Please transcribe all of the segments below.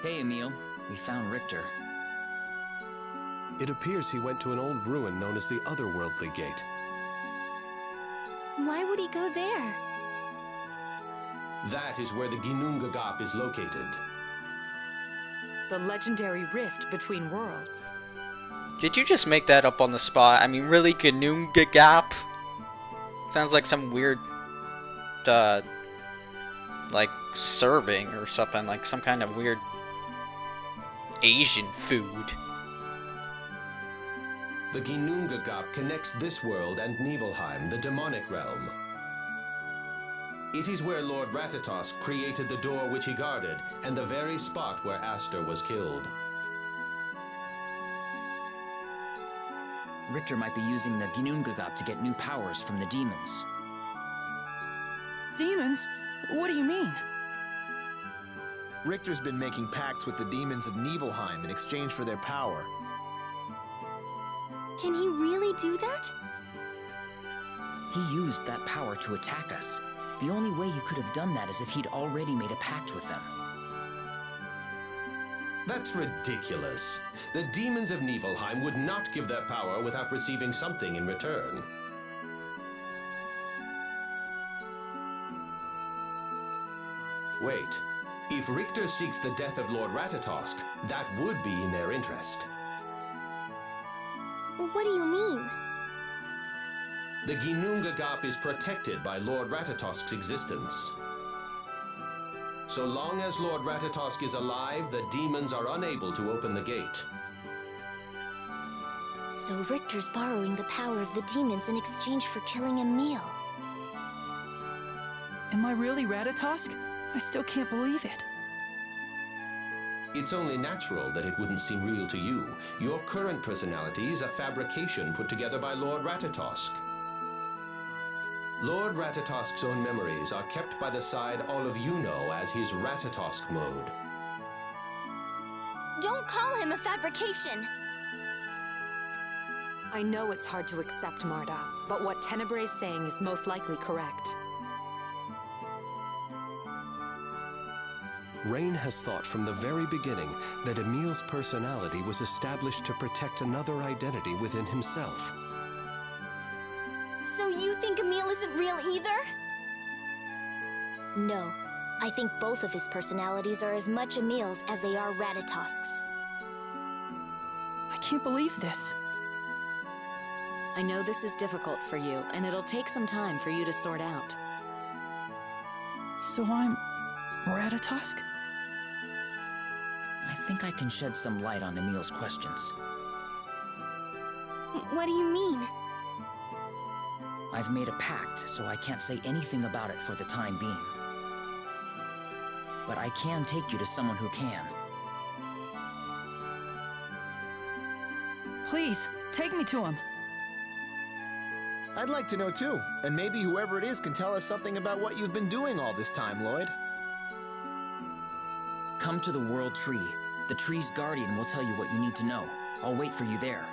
Hey, Emil. We found Richter. It appears he went to an old ruin known as the Otherworldly Gate. Why would he go there? That is where the Ginnungagap is located. The legendary rift between worlds. Did you just make that up on the spot? I mean, really, Ginnungagap? Sounds like some weird, like serving or something, like some kind of weird Asian food. The Ginnungagap connects this world and Nibelheim, the demonic realm. It is where Lord Ratatosk created the door which he guarded, and the very spot where Aster was killed. Richter might be using the Ginnungagap to get new powers from the demons. Demons? What do you mean? Richter's been making pacts with the demons of Nibelheim in exchange for their power. Can he really do that? He used that power to attack us. The only way he could have done that is if he'd already made a pact with them. That's ridiculous. The demons of Nibelheim would not give their power without receiving something in return. Wait. If Richter seeks the death of Lord Ratatosk, that would be in their interest. What do you mean? The Ginnungagap is protected by Lord Ratatosk's existence. So long as Lord Ratatosk is alive, the demons are unable to open the gate. So Richter's borrowing the power of the demons in exchange for killing Emil. Am I really Ratatosk? I still can't believe it. It's only natural that it wouldn't seem real to you. Your current personality is a fabrication put together by Lord Ratatosk. Lord Ratatosk's own memories are kept by the side all of you know as his Ratatosk mode. Don't call him a fabrication! I know it's hard to accept, Marta, but what Tenebrae is saying is most likely correct. Rain has thought from the very beginning that Emil's personality was established to protect another identity within himself. So you think Emil isn't real either? No. I think both of his personalities are as much Emil's as they are Ratatosk's. I can't believe this. I know this is difficult for you, and it'll take some time for you to sort out. So I'm Ratatosk? I think I can shed some light on Emil's questions. What do you mean? I've made a pact, so I can't say anything about it for the time being. But I can take you to someone who can. Please, take me to him. I'd like to know too, and maybe whoever it is can tell us something about what you've been doing all this time, Lloyd. Come to the World Tree. The tree's guardian will tell you what you need to know. I'll wait for you there.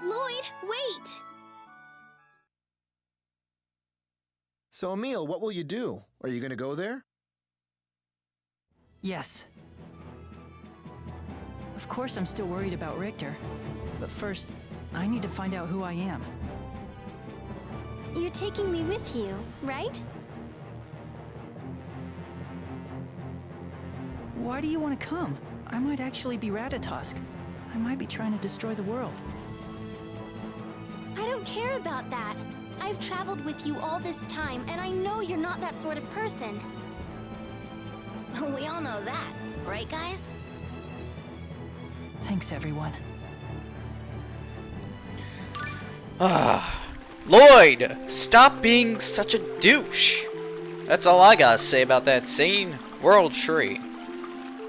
Lloyd, wait! So, Emil, what will you do? Are you gonna go there? Yes. Of course I'm still worried about Richter. But first, I need to find out who I am. You're taking me with you, right? Why do you want to come? I might actually be Ratatosk. I might be trying to destroy the world. I don't care about that. I've traveled with you all this time, and I know you're not that sort of person. We all know that, right, guys? Thanks, everyone. Lloyd, stop being such a douche. That's all I gotta say about that scene. World Tree.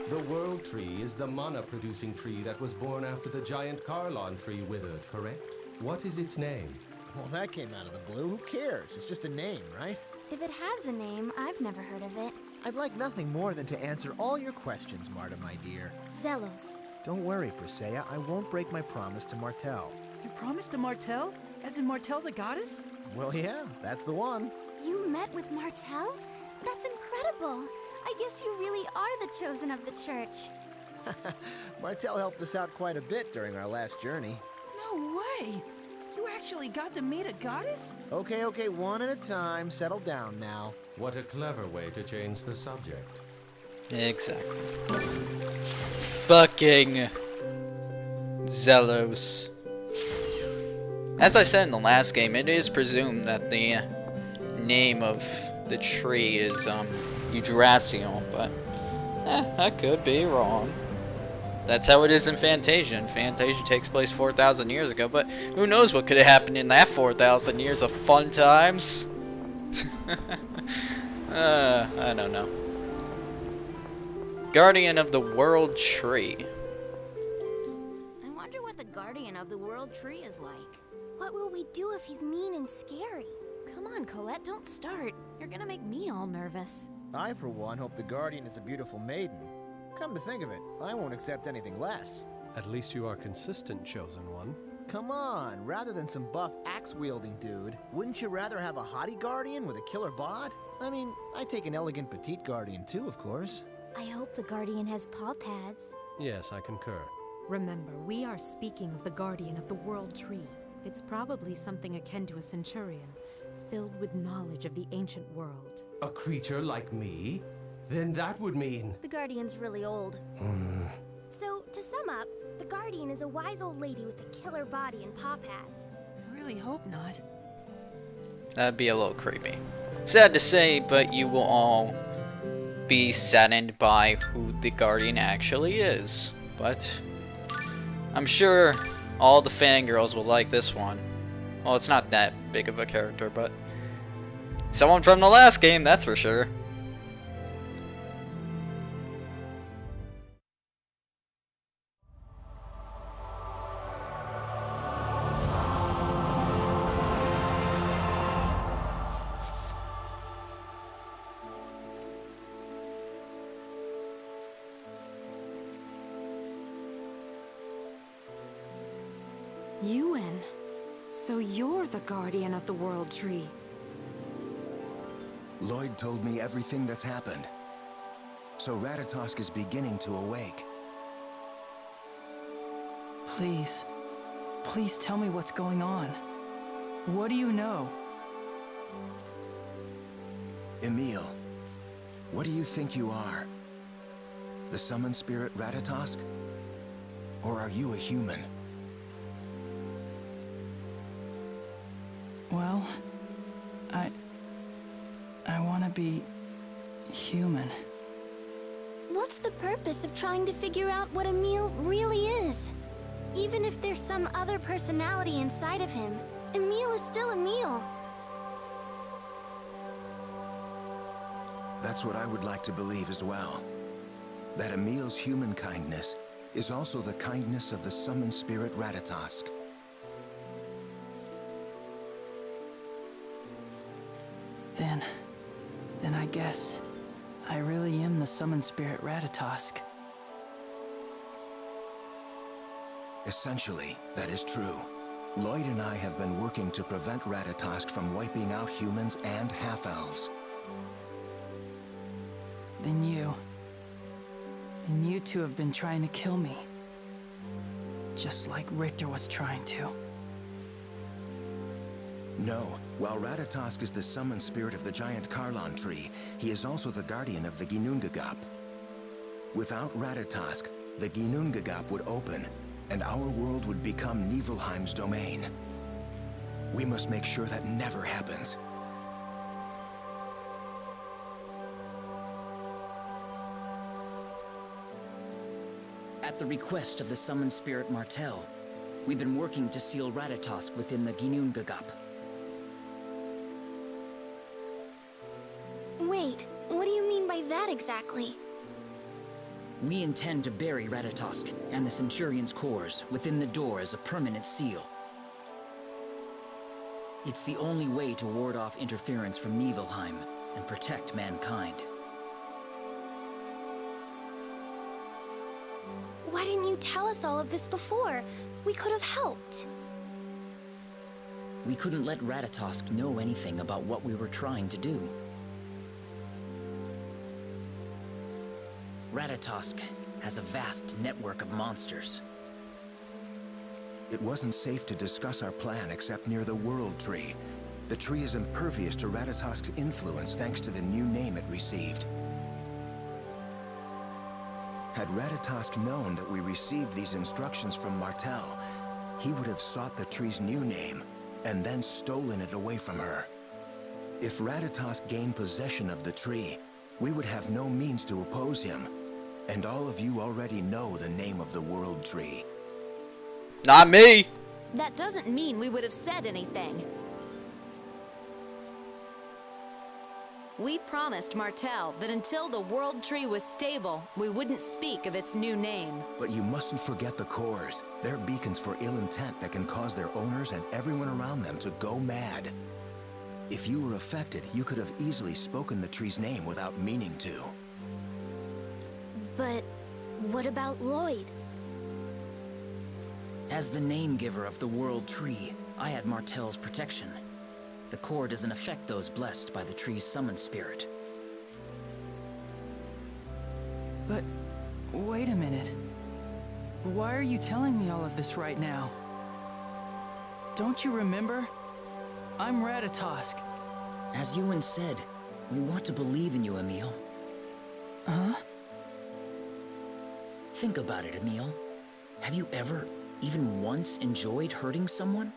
The World Tree is the mana-producing tree that was born after the giant Carlon tree withered, correct? What is its name? Well, that came out of the blue. Who cares? It's just a name, right? If it has a name, I've never heard of it. I'd like nothing more than to answer all your questions, Marta, my dear. Zelos. Don't worry, Persea. I won't break my promise to Martel. You promised to Martel? As in Martel the goddess? Well, yeah, that's the one. You met with Martel? That's incredible. I guess you really are the chosen of the church. Martel helped us out quite a bit during our last journey. No way! You actually got to meet a goddess? Okay, one at a time. Settle down now. What a clever way to change the subject. Exactly. Fucking Zelos. As I said in the last game, it is presumed that the name of the tree is Yggdrasil, but I could be wrong. That's how it is in Fantasia. And Fantasia takes place 4,000 years ago, but who knows what could have happened in that 4,000 years of fun times? I don't know. Guardian of the World Tree. I wonder what the Guardian of the World Tree is like. What will we do if he's mean and scary? Come on, Colette, don't start. You're gonna make me all nervous. I, for one, hope the Guardian is a beautiful maiden. Come to think of it, I won't accept anything less. At least you are consistent, Chosen One. Come on, rather than some buff axe-wielding dude, wouldn't you rather have a haughty Guardian with a killer bod? I mean, I'd take an elegant petite Guardian too, of course. I hope the Guardian has paw pads. Yes, I concur. Remember, we are speaking of the Guardian of the World Tree. It's probably something akin to a centurion, filled with knowledge of the ancient world. A creature like me? Then that would mean... The Guardian's really old. So, to sum up, the Guardian is a wise old lady with a killer body and paw pads. I really hope not. That'd be a little creepy. Sad to say, but you will all be saddened by who the Guardian actually is. But I'm sure all the fangirls will like this one. Well, it's not that big of a character, but someone from the last game, that's for sure. Ewan, so you're the Guardian of the World Tree. Lloyd told me everything that's happened. So Ratatosk is beginning to awake. Please. Please tell me what's going on. What do you know? Emil, what do you think you are? The summoned spirit Ratatosk? Or are you a human? Well, I want to be human. What's the purpose of trying to figure out what Emil really is? Even if there's some other personality inside of him, Emil is still Emil. That's what I would like to believe as well. That Emil's human kindness is also the kindness of the summoned spirit Ratatosk. Then I guess I really am the summoned spirit Ratatosk. Essentially, that is true. Lloyd and I have been working to prevent Ratatosk from wiping out humans and half-elves. Then you two have been trying to kill me. Just like Richter was trying to. No, while Ratatosk is the summoned spirit of the giant Karlon tree, he is also the guardian of the Ginnungagap. Without Ratatosk, the Ginnungagap would open, and our world would become Niflheim's domain. We must make sure that never happens. At the request of the summoned spirit Martel, we've been working to seal Ratatosk within the Ginnungagap. Wait, what do you mean by that exactly? We intend to bury Ratatosk and the Centurion's cores within the door as a permanent seal. It's the only way to ward off interference from Niflheim and protect mankind. Why didn't you tell us all of this before? We could have helped. We couldn't let Ratatosk know anything about what we were trying to do. Ratatosk has a vast network of monsters. It wasn't safe to discuss our plan except near the World Tree. The tree is impervious to Ratatosk's influence thanks to the new name it received. Had Ratatosk known that we received these instructions from Martel, he would have sought the tree's new name and then stolen it away from her. If Ratatosk gained possession of the tree, we would have no means to oppose him. And all of you already know the name of the World Tree. Not me! That doesn't mean we would have said anything. We promised Martel that until the World Tree was stable, we wouldn't speak of its new name. But you mustn't forget the cores. They're beacons for ill intent that can cause their owners and everyone around them to go mad. If you were affected, you could have easily spoken the tree's name without meaning to. But what about Lloyd? As the name giver of the World Tree, I had Martel's protection. The core doesn't affect those blessed by the tree's summon spirit. But wait a minute. Why are you telling me all of this right now? Don't you remember? I'm Ratatosk. As Ewan said, we want to believe in you, Emil. Huh? Think about it, Emil. Have you ever, even once, enjoyed hurting someone?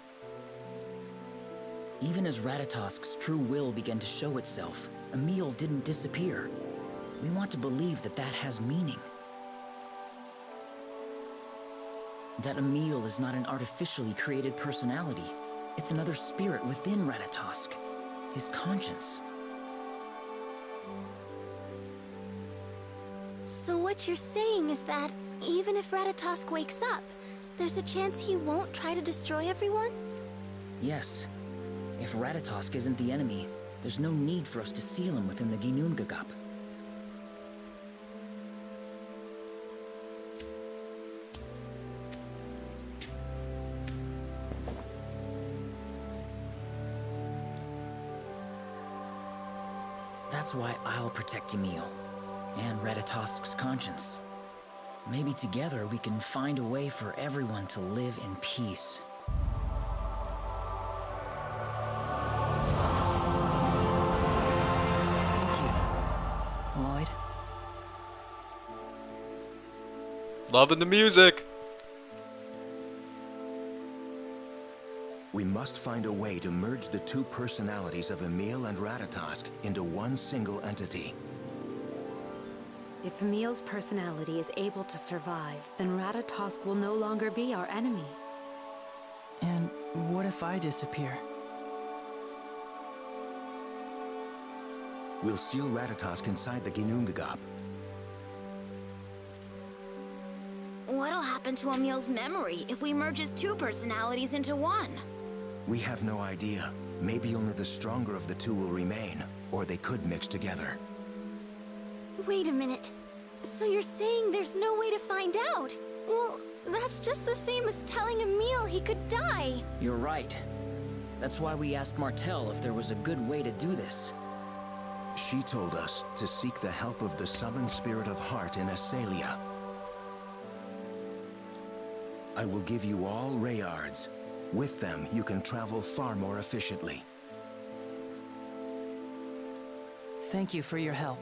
Even as Ratatosk's true will began to show itself, Emil didn't disappear. We want to believe that that has meaning. That Emil is not an artificially created personality. It's another spirit within Ratatosk. His conscience. So what you're saying is that even if Ratatosk wakes up, there's a chance he won't try to destroy everyone? Yes. If Ratatosk isn't the enemy, there's no need for us to seal him within the Ginnungagap. That's why I'll protect Emil, and Ratatosk's conscience. Maybe together we can find a way for everyone to live in peace. Thank you, Lloyd. Loving the music! We must find a way to merge the two personalities of Emil and Ratatosk into one single entity. If Emil's personality is able to survive, then Ratatosk will no longer be our enemy. And what if I disappear? We'll seal Ratatosk inside the Ginnungagap. What'll happen to Emil's memory if we merge his two personalities into one? We have no idea. Maybe only the stronger of the two will remain, or they could mix together. Wait a minute. So you're saying there's no way to find out? Well, that's just the same as telling Emil he could die. You're right. That's why we asked Martel if there was a good way to do this. She told us to seek the help of the summoned spirit of heart in Asalia. I will give you all Rayards. With them, you can travel far more efficiently. Thank you for your help.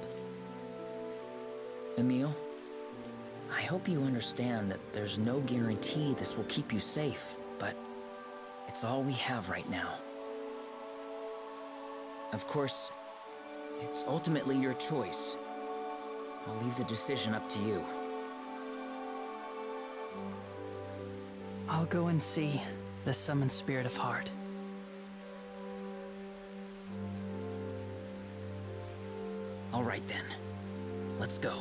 Emil, I hope you understand that there's no guarantee this will keep you safe, but it's all we have right now. Of course, it's ultimately your choice. I'll leave the decision up to you. I'll go and see the summoned spirit of heart. All right then, let's go.